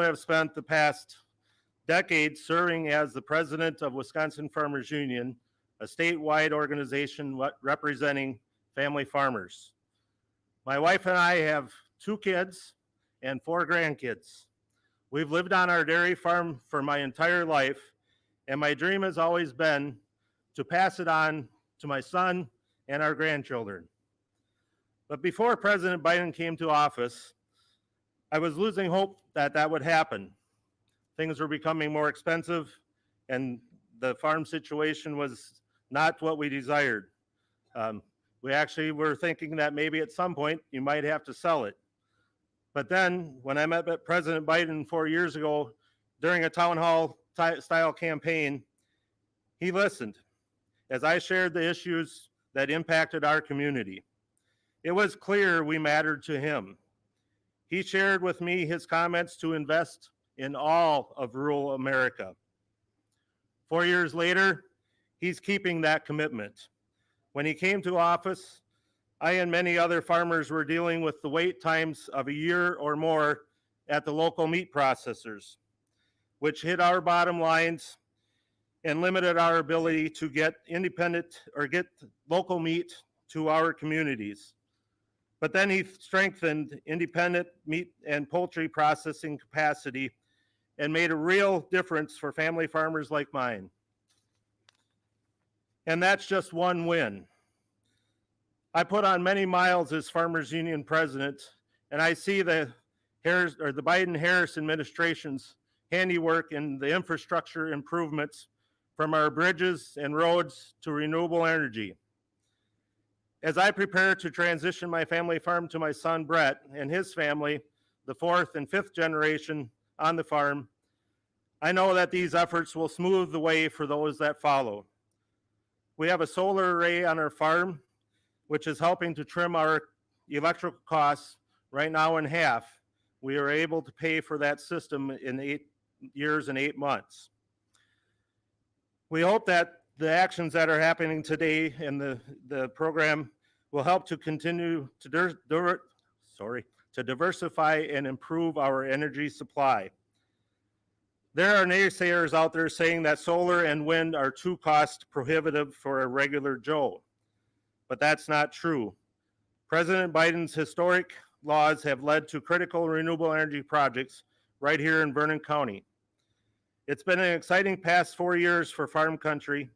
have spent the past decade serving as the president of Wisconsin Farmers Union, a statewide organization representing family farmers. My wife and I have 2 kids and 4 grandkids. We've lived on our dairy farm for my entire life, and my dream has always been to pass it on to my son and our grandchildren. But before President Biden came to office, I was losing hope that that would happen. Things were becoming more expensive, and the farm situation was not what we desired. We actually were thinking that maybe at some point you might have to sell it. But then when I met President Biden 4 years ago during a town hall style campaign, he listened as I shared the issues that impacted our community. It was clear we mattered to him. He shared with me his comments to invest in all of rural America. 4 years later, he's keeping that commitment. When he came to office, I and many other farmers were dealing with the wait times of a year or more at the local meat processors, which hit our bottom lines and limited our ability to get independent or get local meat to our communities. But then he strengthened independent meat and poultry processing capacity and made a real difference for family farmers like mine. And that's just one win. I put on many miles as Farmers Union president, and I see the Biden-Harris administration's handiwork in the infrastructure improvements from our bridges and roads to renewable energy. As I prepare to transition my family farm to my son Brett and his family, the 4th and 5th generation on the farm, I know that these efforts will smooth the way for those that follow. We have a solar array on our farm, which is helping to trim our electrical costs right now in half. We are able to pay for that system in 8 years and 8 months. We hope that the actions that are happening today in the program will help to continue to diversify and improve our energy supply. There are naysayers out there saying that solar and wind are too cost prohibitive for a regular Joe, but that's not true. President Biden's historic laws have led to critical renewable energy projects right here in Vernon County. It's been an exciting past 4 years for farm country.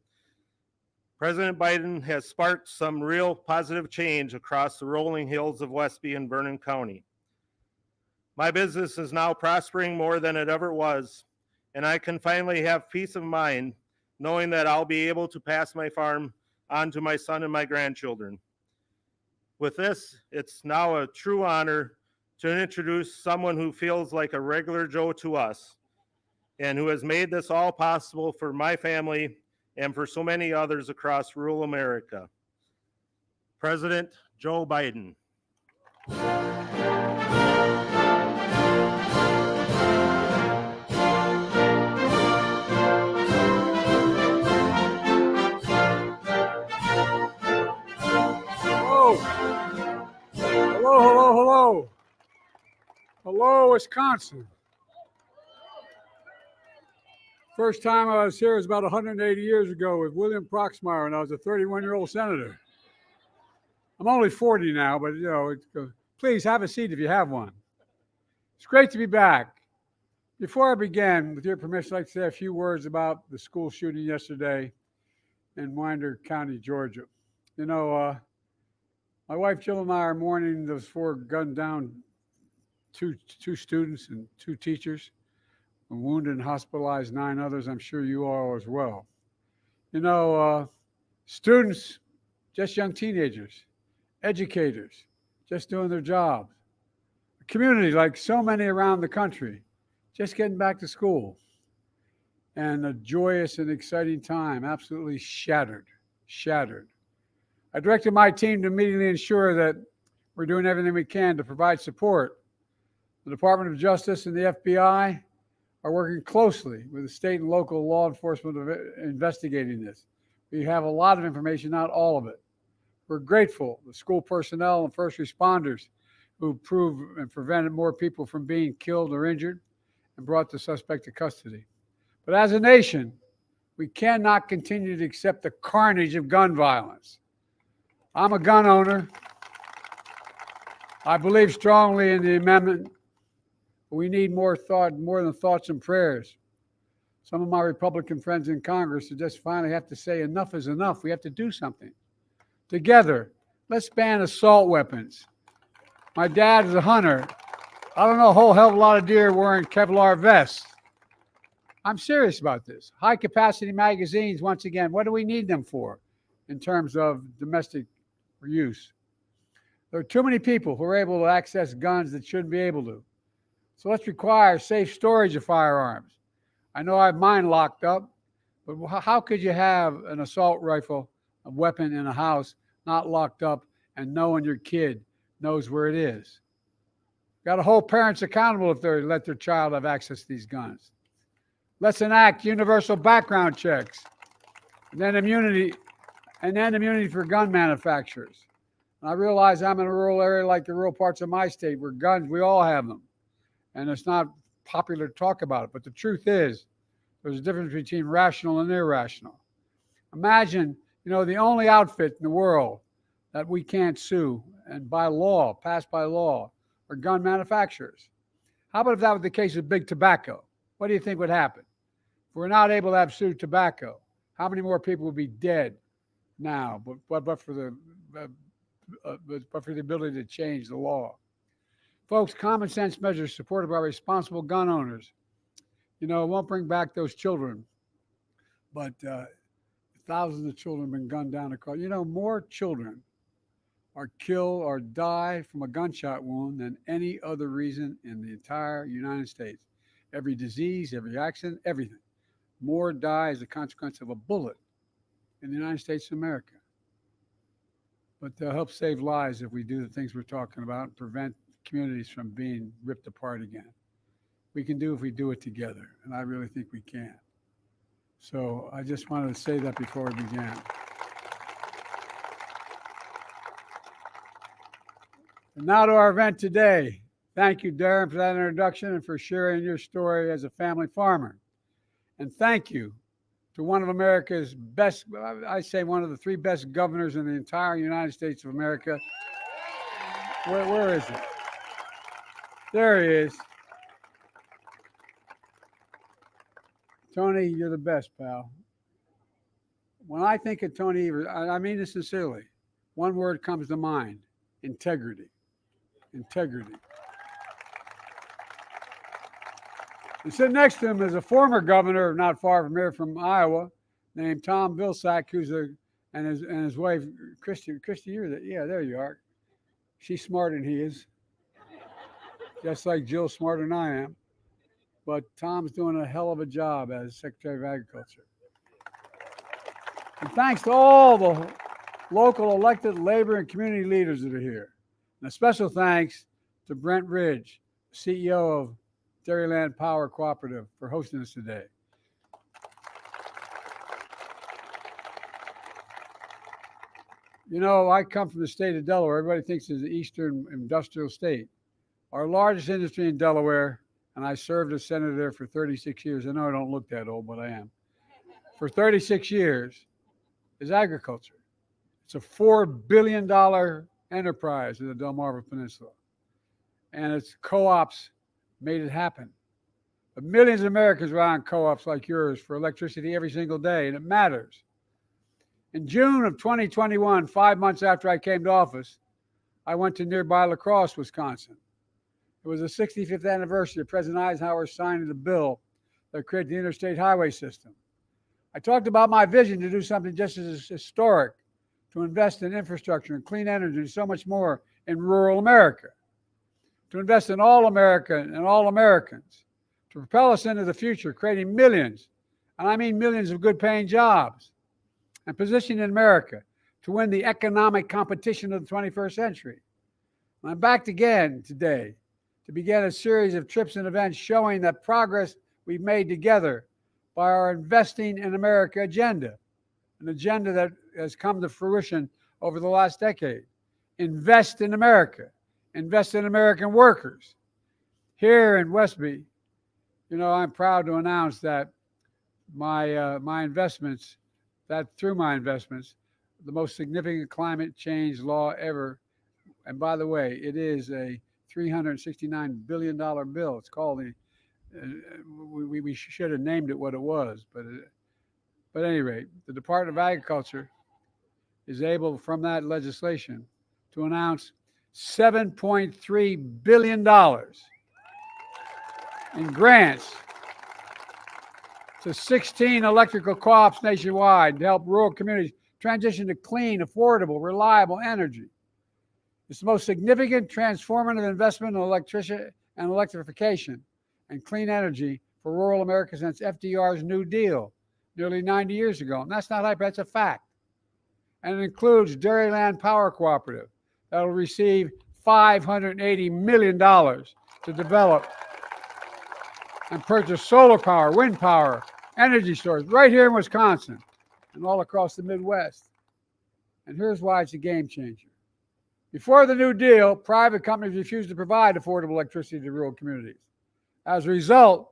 President Biden has sparked some real positive change across the rolling hills of Westby and Vernon County. My business is now prospering more than it ever was, and I can finally have peace of mind knowing that I'll be able to pass my farm on to my son and my grandchildren. With this, it's now a true honor to introduce someone who feels like a regular Joe to us and who has made this all possible for my family and for so many others across rural America. President Joe Biden. Hello. Hello, Wisconsin. First time I was here was about 180 years ago with William Proxmire, and I was a 31-year-old senator. I'm only 40 now, but please have a seat if you have one. It's great to be back. Before I begin, with your permission, I'd like to say a few words about the school shooting yesterday in Winder County, Georgia. My wife Jill and I are mourning those 4 gunned down two students and 2 teachers, wounded and hospitalized 9 others. I'm sure you are as well. Students, just young teenagers, educators, just doing their jobs. A community like so many around the country, just getting back to school. And a joyous and exciting time, absolutely shattered. I directed my team to immediately ensure that we're doing everything we can to provide support. The Department of Justice and the FBI are working closely with the state and local law enforcement investigating this. We have a lot of information, not all of it. We're grateful to school personnel and first responders who proved and prevented more people from being killed or injured. and brought the suspect to custody. But as a nation, we cannot continue to accept the carnage of gun violence. I'm a gun owner. I believe strongly in the amendment, but we need more than thoughts and prayers. Some of my Republican friends in Congress just finally have to say enough is enough. We have to do something. Together, let's ban assault weapons. My dad is a hunter. I don't know a whole hell of a lot of deer wearing Kevlar vests. I'm serious about this. High capacity magazines, once again, what do we need them for in terms of domestic use? There are too many people who are able to access guns that shouldn't be able to. So let's require safe storage of firearms. I know I have mine locked up, but how could you have an assault rifle, a weapon in a house, not locked up and knowing your kid knows where it is? Got to hold parents accountable if they let their child have access to these guns. Let's enact universal background checks, and then immunity for gun manufacturers. And I realize I'm in a rural area like the rural parts of my state where guns, we all have them. And it's not popular to talk about it. But the truth is, there's a difference between rational and irrational. Imagine, the only outfit in the world that we can't sue and by law, passed by law, are gun manufacturers. How about if that was the case with big tobacco? What do you think would happen? If we're not able to have sue tobacco, how many more people would be dead now, but for the ability to change the law? Folks, common sense measures supported by responsible gun owners, it won't bring back those children, but thousands of children have been gunned down across. More children are killed or die from a gunshot wound than any other reason in the entire United States. Every disease, every accident, everything. More die as a consequence of a bullet in the United States of America. But they'll help save lives if we do the things we're talking about and prevent communities from being ripped apart again. We can do if we do it together, and I really think we can. So I just wanted to say that before we began. And now to our event today. Thank you, Darren, for that introduction and for sharing your story as a family farmer. And thank you to one of America's best, I say one of the three best governors in the entire United States of America. Where is he? There he is. Tony, you're the best, pal. When I think of Tony Evers, I mean this sincerely, one word comes to mind: integrity. Integrity. And sitting next to him is a former governor, not far from here, from Iowa, named Tom Vilsack, and his wife, Christy, there you are. She's smarter than he is, just like Jill's smarter than I am. But Tom's doing a hell of a job as Secretary of Agriculture. And thanks to all the local elected labor and community leaders that are here. And a special thanks to Brent Ridge, CEO of Dairyland Power Cooperative, for hosting us today. I come from the state of Delaware. Everybody thinks it's the eastern industrial state. Our largest industry in Delaware, and I served as senator there for 36 years. I know I don't look that old, but I am. For 36 years is agriculture. It's a $4 billion enterprise in the Delmarva Peninsula. And its co-ops made it happen. But millions of Americans rely on co-ops like yours for electricity every single day, and it matters. In June of 2021, 5 months after I came to office, I went to nearby La Crosse, Wisconsin. It was the 65th anniversary of President Eisenhower signing the bill that created the interstate highway system. I talked about my vision to do something just as historic, to invest in infrastructure and clean energy and so much more in rural America, to invest in all America and all Americans, to propel us into the future, creating millions, and I mean millions of good-paying jobs, and positioning America to win the economic competition of the 21st century. And I'm back again today to begin a series of trips and events showing that progress we've made together by our Investing in America agenda, an agenda that has come to fruition over the last decade. Invest in America. Invest in American workers. Here in Westby, You know, I'm proud to announce that my investments, through my investments, the most significant climate change law ever. And by the way, it is a $369 billion bill. It's called the, we should have named it what it was, but at any rate, the Department of Agriculture is able, from that legislation, to announce $7.3 billion in grants to 16 electrical co-ops nationwide to help rural communities transition to clean, affordable, reliable energy. It's the most significant transformative investment in electricity and electrification and clean energy for rural America since FDR's New Deal nearly 90 years ago. And that's not hype, that's a fact. And it includes Dairyland Power Cooperative that will receive $580 million to develop and purchase solar power, wind power, energy storage right here in Wisconsin and all across the Midwest. And here's why it's a game changer. Before the New Deal, private companies refused to provide affordable electricity to rural communities. As a result,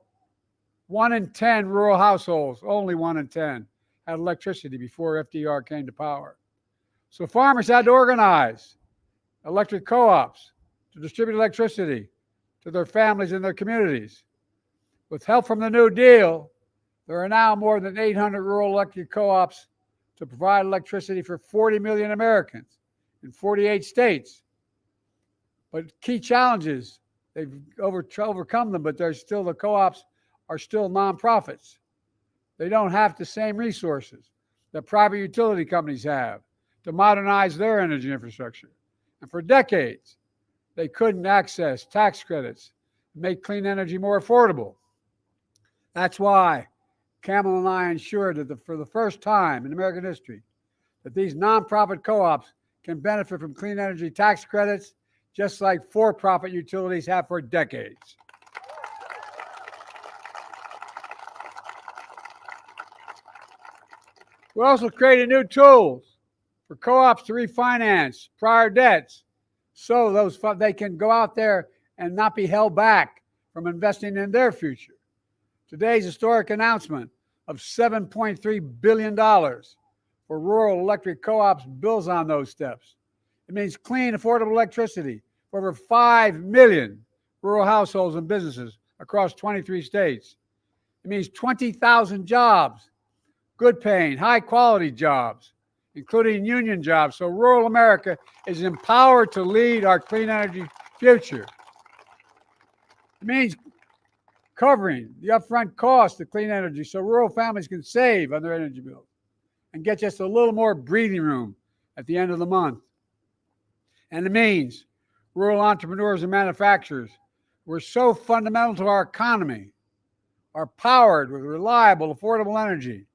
1 in 10 rural households, only 1 in 10, had electricity before FDR came to power. So farmers had to organize electric co-ops to distribute electricity to their families and their communities. With help from the New Deal, there are now more than 800 rural electric co-ops to provide electricity for 40 million Americans in 48 states. But key challenges, they've overcome them, but there's still, the co-ops are still nonprofits. They don't have the same resources that private utility companies have to modernize their energy infrastructure. And for decades, they couldn't access tax credits to make clean energy more affordable. That's why Camel and I ensured that for the first time in American history, that these nonprofit co-ops can benefit from clean energy tax credits, just like for-profit utilities have for decades. We also created new tools for co-ops to refinance prior debts so they can go out there and not be held back from investing in their future. Today's historic announcement of $7.3 billion for rural electric co-ops builds on those steps. It means clean, affordable electricity for over 5 million rural households and businesses across 23 states. It means 20,000 jobs, good paying, high quality jobs, including union jobs. So rural America is empowered to lead our clean energy future. It means covering the upfront cost of clean energy so rural families can save on their energy bills and get just a little more breathing room at the end of the month. And it means rural entrepreneurs and manufacturers who are so fundamental to our economy are powered with reliable, affordable energy,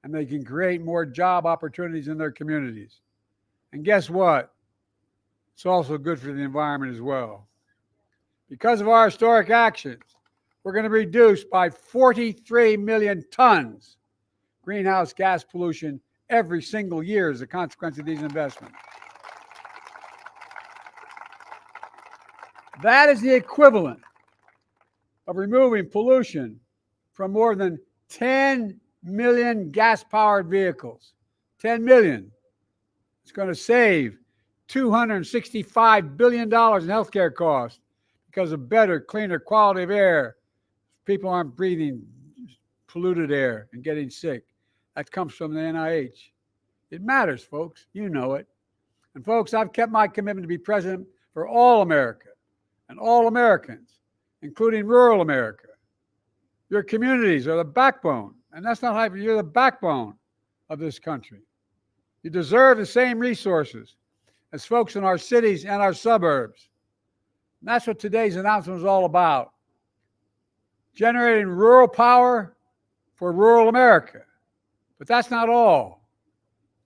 and they can create more job opportunities in their communities. And guess what? It's also good for the environment as well. Because of our historic actions, we're going to reduce by 43 million tons greenhouse gas pollution every single year as a consequence of these investments. That is the equivalent of removing pollution from more than 10 million gas-powered vehicles. 10 million. It's going to save $265 billion in healthcare costs because of better, cleaner quality of air. People aren't breathing polluted air and getting sick. That comes from the NIH. It matters, folks. You know it. And folks, I've kept my commitment to be president for all America and all Americans, including rural America. Your communities are the backbone, and that's not hype. You're the backbone of this country. You deserve the same resources as folks in our cities and our suburbs. And that's what today's announcement is all about. Generating rural power for rural America. But that's not all.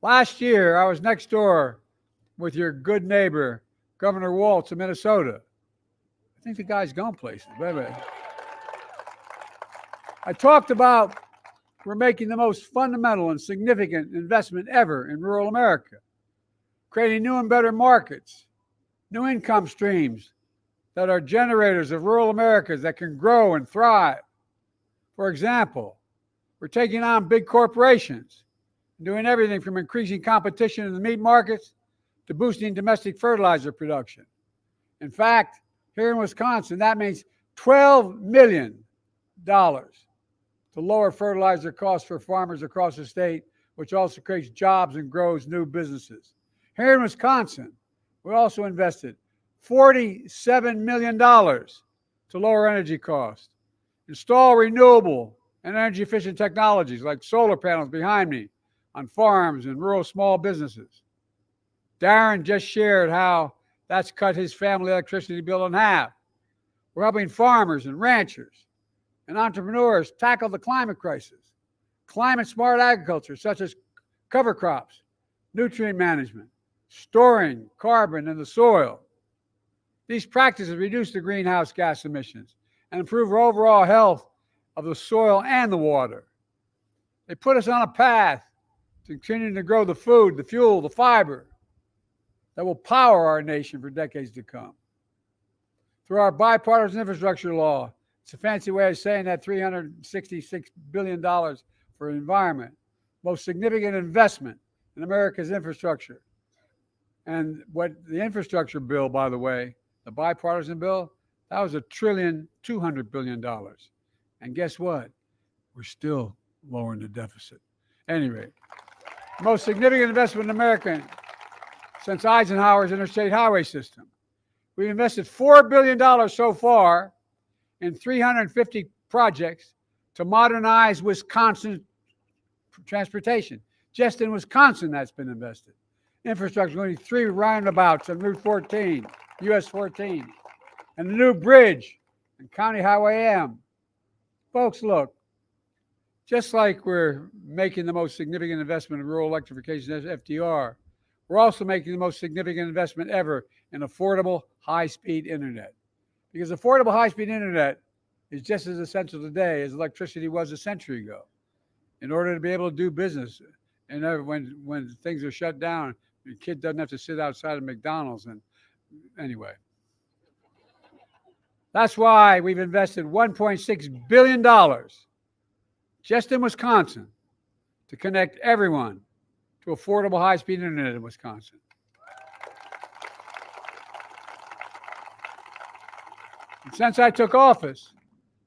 Last year, I was next door with your good neighbor, Governor Walz of Minnesota. I think the guy's gone places. I talked about we're making the most fundamental and significant investment ever in rural America, creating new and better markets, new income streams that are generators of rural Americas that can grow and thrive. For example, we're taking on big corporations, doing everything from increasing competition in the meat markets to boosting domestic fertilizer production. In fact, here in Wisconsin, that means $12 million to lower fertilizer costs for farmers across the state, which also creates jobs and grows new businesses. Here in Wisconsin, we also invested $47 million to lower energy costs, install renewable and energy efficient technologies like solar panels behind me on farms and rural small businesses. Darren just shared how that's cut his family electricity bill in half. We're helping farmers and ranchers and entrepreneurs tackle the climate crisis. Climate smart agriculture, such as cover crops, nutrient management, storing carbon in the soil. These practices reduce the greenhouse gas emissions and improve our overall health of the soil and the water. They put us on a path to continuing to grow the food, the fuel, the fiber that will power our nation for decades to come. Through our bipartisan infrastructure law, it's a fancy way of saying that $366 billion for the environment, most significant investment in America's infrastructure. And what the infrastructure bill, by the way, the bipartisan bill, that was $1.2 trillion. And guess what? We're still lowering the deficit. Anyway, most significant investment in America since Eisenhower's interstate highway system. We've invested $4 billion so far in 350 projects to modernize Wisconsin transportation. Just in Wisconsin, that's been invested. Infrastructure, only 3 roundabouts on Route 14, US 14, and a new bridge on County Highway M. Folks, look, just like we're making the most significant investment in rural electrification as FDR, we're also making the most significant investment ever in affordable high-speed internet. Because affordable high-speed internet is just as essential today as electricity was a century ago. In order to be able to do business, and when things are shut down, your kid doesn't have to sit outside of McDonald's. And anyway, that's why we've invested $1.6 billion just in Wisconsin to connect everyone to affordable high-speed internet in Wisconsin. And since I took office,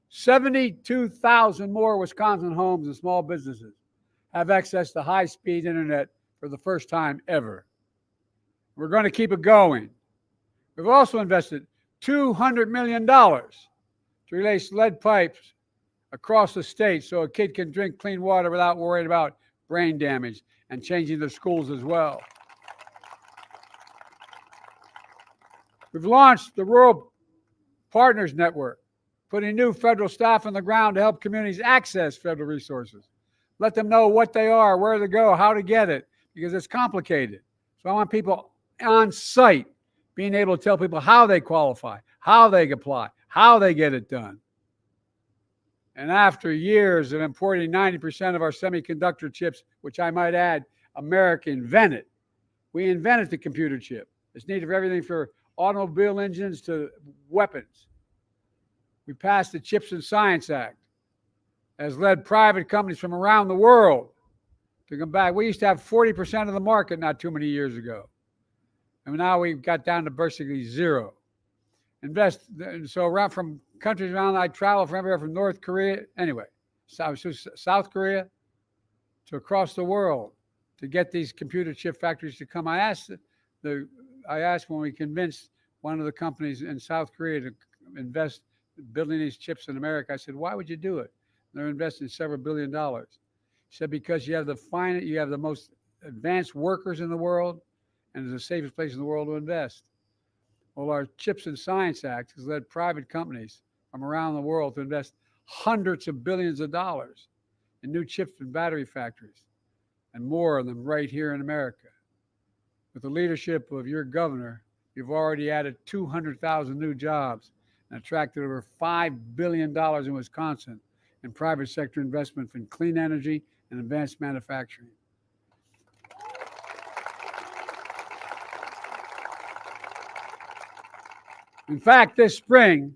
72,000 more Wisconsin homes and small businesses have access to high-speed internet for the first time ever. We're going to keep it going. We've also invested $200 million to replace lead pipes across the state so a kid can drink clean water without worrying about brain damage, and changing the schools as well. We've launched the Rural Partners Network, putting new federal staff on the ground to help communities access federal resources. Let them know what they are, where to go, how to get it, because it's complicated. So I want people on site being able to tell people how they qualify, how they apply, how they get it done. And after years of importing 90% of our semiconductor chips, which I might add, America invented. We invented the computer chip. It's needed for everything from automobile engines to weapons. We passed the Chips and Science Act, has led private companies from around the world to come back. We used to have 40% of the market not too many years ago. And now we've got down to basically zero. So around from countries around, I travel from everywhere from North Korea, anyway, South Korea to across the world to get these computer chip factories to come. I asked when we convinced one of the companies in South Korea to invest building these chips in America, I said, why would you do it? They're investing several $1 billion. He said, because you have the most advanced workers in the world, and it's the safest place in the world to invest. Well, our Chips and Science Act has led private companies from around the world to invest hundreds of billions of dollars in new chips and battery factories, and more of them right here in America. With the leadership of your governor, you've already added 200,000 new jobs and attracted over $5 billion in Wisconsin in private sector investment in clean energy and advanced manufacturing. In fact, this spring,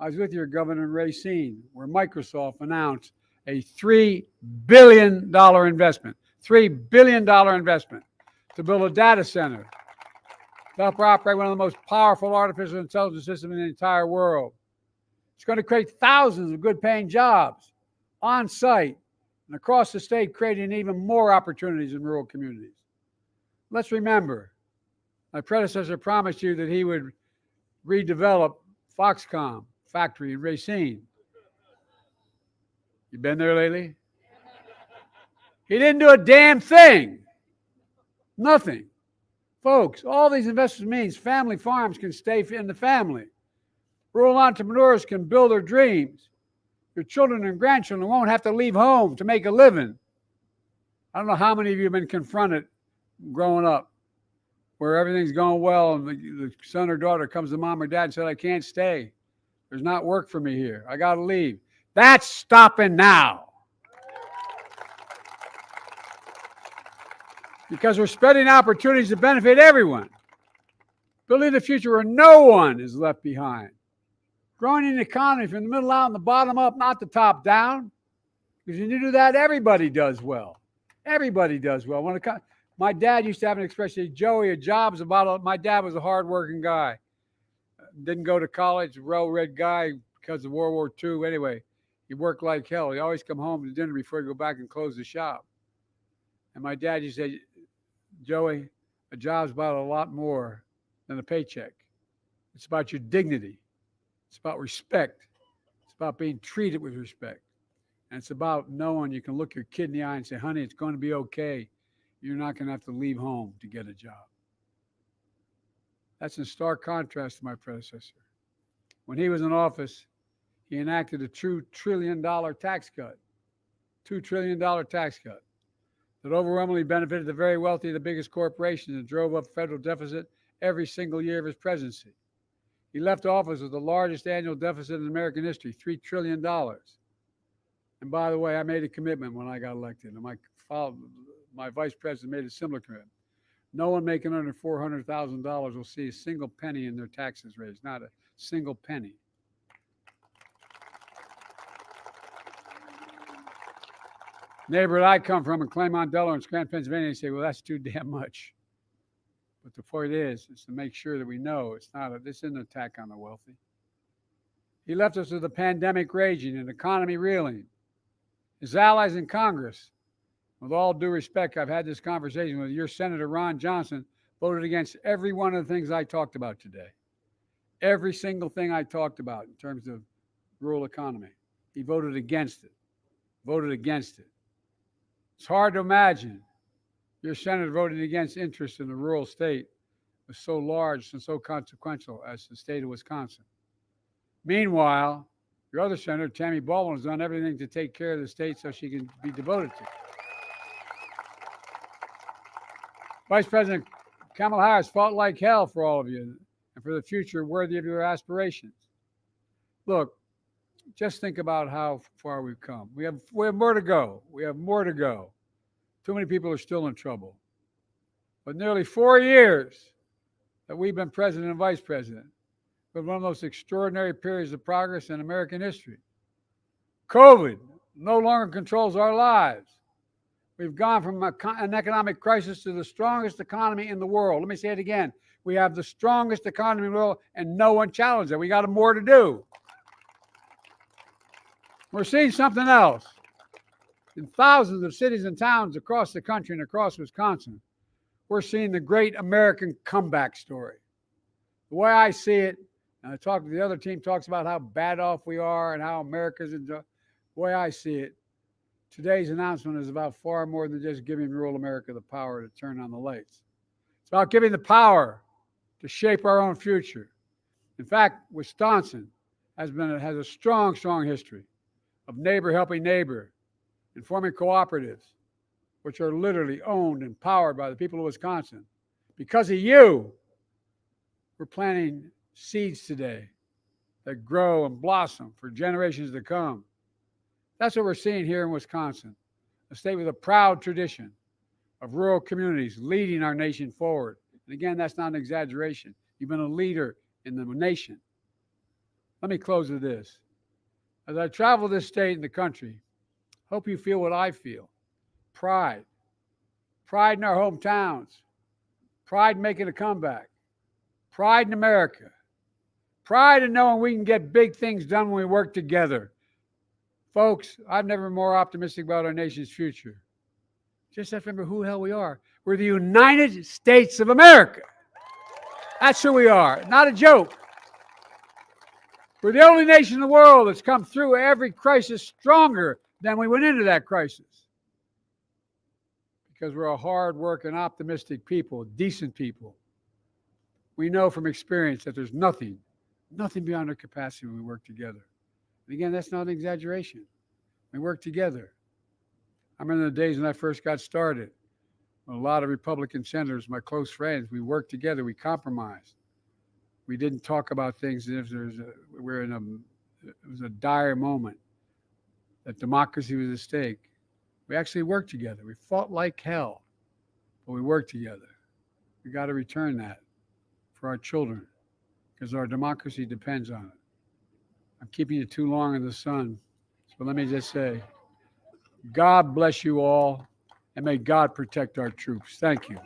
I was with your governor in Racine, where Microsoft announced a $3 billion investment, $3 billion investment to build a data center to help operate one of the most powerful artificial intelligence systems in the entire world. It's going to create thousands of good-paying jobs on site and across the state, creating even more opportunities in rural communities. Let's remember, my predecessor promised you that he would redevelop Foxconn factory in Racine. You been there lately? He didn't do a damn thing. Nothing. Folks, all these investments means family farms can stay in the family. Rural entrepreneurs can build their dreams. Your children and grandchildren won't have to leave home to make a living. I don't know how many of you have been confronted growing up where everything's going well and the son or daughter comes to mom or dad and said, I can't stay. There's not work for me here. I got to leave. That's stopping now. Because we're spreading opportunities to benefit everyone. Building a future where no one is left behind. Growing an economy from the middle out and the bottom up, not the top down. Because when you do that, everybody does well. Everybody does well. My dad used to have an expression, Joey, a job's my dad was a hardworking guy. Didn't go to college, well-read guy because of World War II. Anyway, he worked like hell. He always come home to dinner before he'd go back and close the shop. And my dad used to say, Joey, a job's about a lot more than a paycheck. It's about your dignity. It's about respect. It's about being treated with respect. And it's about knowing you can look your kid in the eye and say, honey, it's going to be okay. You're not going to have to leave home to get a job. That's in stark contrast to my predecessor. When he was in office, he enacted a $2 trillion tax cut. $2 trillion tax cut that overwhelmingly benefited the very wealthy, the biggest corporations, and drove up federal deficit every single year of his presidency. He left office with the largest annual deficit in American history, $3 trillion. And by the way, I made a commitment when I got elected, and my vice president made a similar commitment. No one making under $400,000 will see a single penny in their taxes raised, not a single penny. Neighborhood I come from in Claymont, Delaware, and Scranton, Pennsylvania, they say, well, that's too damn much. But the point is to make sure that we know this isn't an attack on the wealthy. He left us with a pandemic raging, an economy reeling. His allies in Congress, with all due respect, I've had this conversation with your Senator Ron Johnson, voted against every one of the things I talked about today. Every single thing I talked about in terms of rural economy. He voted against it. Voted against it. It's hard to imagine your senator voting against interest in a rural state was so large and so consequential as the state of Wisconsin. Meanwhile, your other senator, Tammy Baldwin, has done everything to take care of the state so she can be devoted to it. Vice President Kamala Harris fought like hell for all of you and for the future worthy of your aspirations. Look, just think about how far we've come. We have more to go. We have more to go. Too many people are still in trouble. But nearly 4 years that we've been president and vice president, with one of the most extraordinary periods of progress in American history. COVID no longer controls our lives. We've gone from an economic crisis to the strongest economy in the world. Let me say it again. We have the strongest economy in the world, and no one challenged it. We got more to do. We're seeing something else. In thousands of cities and towns across the country and across Wisconsin, we're seeing the great American comeback story. The way I see it, and I talk to the other team, talks about how bad off we are and how America's enjoy. The way I see it, today's announcement is about far more than just giving rural America the power to turn on the lights. It's about giving the power to shape our own future. In fact, Wisconsin has a strong, strong history of neighbor helping neighbor and forming cooperatives, which are literally owned and powered by the people of Wisconsin. Because of you, we're planting seeds today that grow and blossom for generations to come. That's what we're seeing here in Wisconsin, a state with a proud tradition of rural communities leading our nation forward. And again, that's not an exaggeration. You've been a leader in the nation. Let me close with this. As I travel this state and the country, hope you feel what I feel. Pride. Pride in our hometowns. Pride in making a comeback. Pride in America. Pride in knowing we can get big things done when we work together. Folks, I've never been more optimistic about our nation's future. Just have to remember who the hell we are. We're the United States of America. That's who we are. Not a joke. We're the only nation in the world that's come through every crisis stronger than we went into that crisis. Because we're a hard-working, optimistic people, decent people. We know from experience that there's nothing beyond our capacity when we work together. And again, that's not an exaggeration. We work together. I remember the days when I first got started. A lot of Republican senators, my close friends, we worked together, we compromised. We didn't talk about things as if it was a dire moment, that democracy was at stake. We actually worked together. We fought like hell, but we worked together. We got to return that for our children, because our democracy depends on it. I'm keeping you too long in the sun, so let me just say, God bless you all, and may God protect our troops. Thank you.